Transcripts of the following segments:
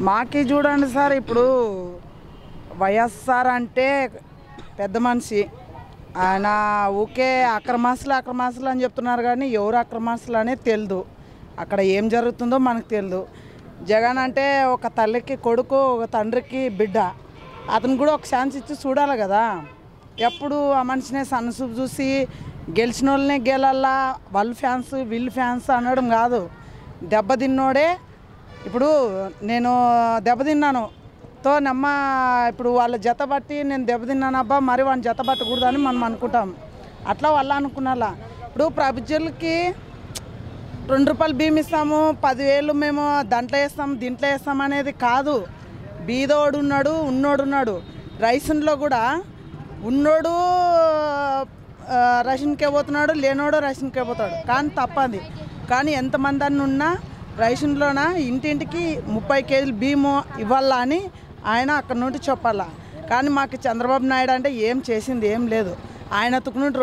మాకి చూడండి సార్, ఇప్పుడు వైఎస్ఆర్ అంటే పెద్ద మనిషి, ఆయన ఊకే అక్రమాసులు అని చెప్తున్నారు కానీ ఎవరు అక్రమాసులు అనేది తెలియదు, అక్కడ ఏం జరుగుతుందో మనకు తెలియదు. జగన్ అంటే ఒక తల్లికి కొడుకు, ఒక తండ్రికి బిడ్డ, అతను కూడా ఒక ఛాన్స్ ఇచ్చి చూడాలి కదా. ఎప్పుడు ఆ మనిషినే సన్నసూపు చూసి గెలిచిన వాళ్ళనే గెలల్లా, వాళ్ళు ఫ్యాన్స్ వీళ్ళు ఫ్యాన్స్ అనడం కాదు. దెబ్బతిన్నోడే, ఇప్పుడు నేను దెబ్బతిన్నాను నమ్మ, ఇప్పుడు వాళ్ళ జత బట్టి నేను దెబ్బతిన్నాను అబ్బా, మరి వాళ్ళని జత పట్టకూడదని మనం అనుకుంటాం. అట్లా వాళ్ళు అనుకున్నాలా. ఇప్పుడు ప్రజలకి 2 రూపాయలు బియ్యం ఇస్తాము, 10,000 మేము దాంట్లో వేస్తాం దీంట్లో వేస్తాం అనేది కాదు. బీదోడు ఉన్నాడు, ఉన్నోడు ఉన్నాడు. రైషన్లో కూడా ఉన్నోడు రేషన్కే పోతున్నాడు, లేనోడు రేషన్కే పోతాడు. కానీ తప్పది. కానీ ఎంతమంది అన్న ఉన్నా రేషన్లోన ఇంటింటికి 30 కేజీలు బియ్యము ఇవ్వాలా అని ఆయన అక్కడ నుండి చెప్పాలా. కానీ మాకు చంద్రబాబు నాయుడు అంటే ఏం చేసింది ఏం లేదు. ఆయన తుక్కునుండి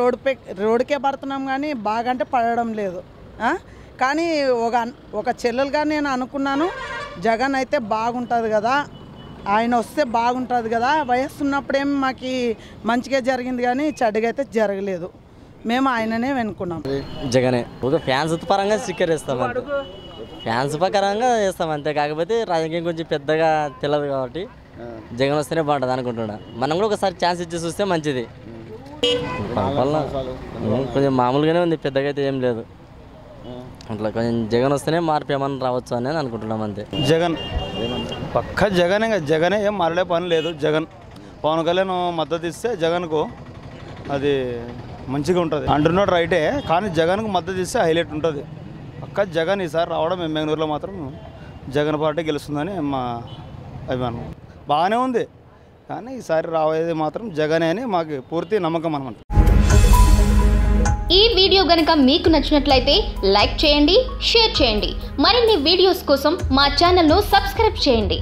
రోడ్డుకే పడుతున్నాం కానీ బాగా అంటే పడడం లేదు. కానీ ఒక చెల్లెలుగా నేను అనుకున్నాను, జగన్ అయితే బాగుంటుంది కదా, ఆయన వస్తే బాగుంటుంది కదా. వయస్సు ఉన్నప్పుడేమి మాకు మంచిగా జరిగింది కానీ చెడ్డగా అయితే జరగలేదు. మేము ఆయననే వెనుకున్నాం. జగనే ఒక ఫ్యాన్స్ పరంగా స్టిక్కర్ వేస్తాం, అంతే. ఫ్యాన్స్ ప్రకారంగా వేస్తాం అంతే. కాకపోతే రాజకీయం కొంచెం పెద్దగా తెలియదు కాబట్టి జగన్ వస్తేనే బాగుంటుంది అనుకుంటున్నా. మనం కూడా ఒకసారి ఛాన్స్ ఇచ్చి చూస్తే మంచిది. కొంచెం మామూలుగానే ఉంది, పెద్దగా అయితే ఏం లేదు. అట్లా కొంచెం జగన్ వస్తేనే మార్పు ఏమన్నా రావచ్చు అని అనుకుంటున్నాం అంతే. జగన్ పక్క జగనే, జగనే ఏం మారడే పని లేదు. జగన్ పవన్ కళ్యాణ్ మద్దతు ఇస్తే జగన్కు అది మంచిగా ఉంటుంది అంటున్నాడు, రైటే. కానీ జగన్కు మద్దతు ఇస్తే హైలైట్ ఉంటుంది. పక్క జగన్ ఈసారి రావడం ఎమ్మెగనూరులో మాత్రం జగన్ పార్టీ గెలుస్తుందని మా అభిమానం. బాగానే ఉంది కానీ ఈసారి రావేది మాత్రం జగనే అని మాకు పూర్తి నమ్మకం అన్నమాట. ఈ వీడియో గనుక మీకు నచ్చినట్లయితే లైక్ చేయండి, షేర్ చేయండి. మరిన్ని వీడియోస్ కోసం మా ఛానల్ను సబ్స్క్రైబ్ చేయండి.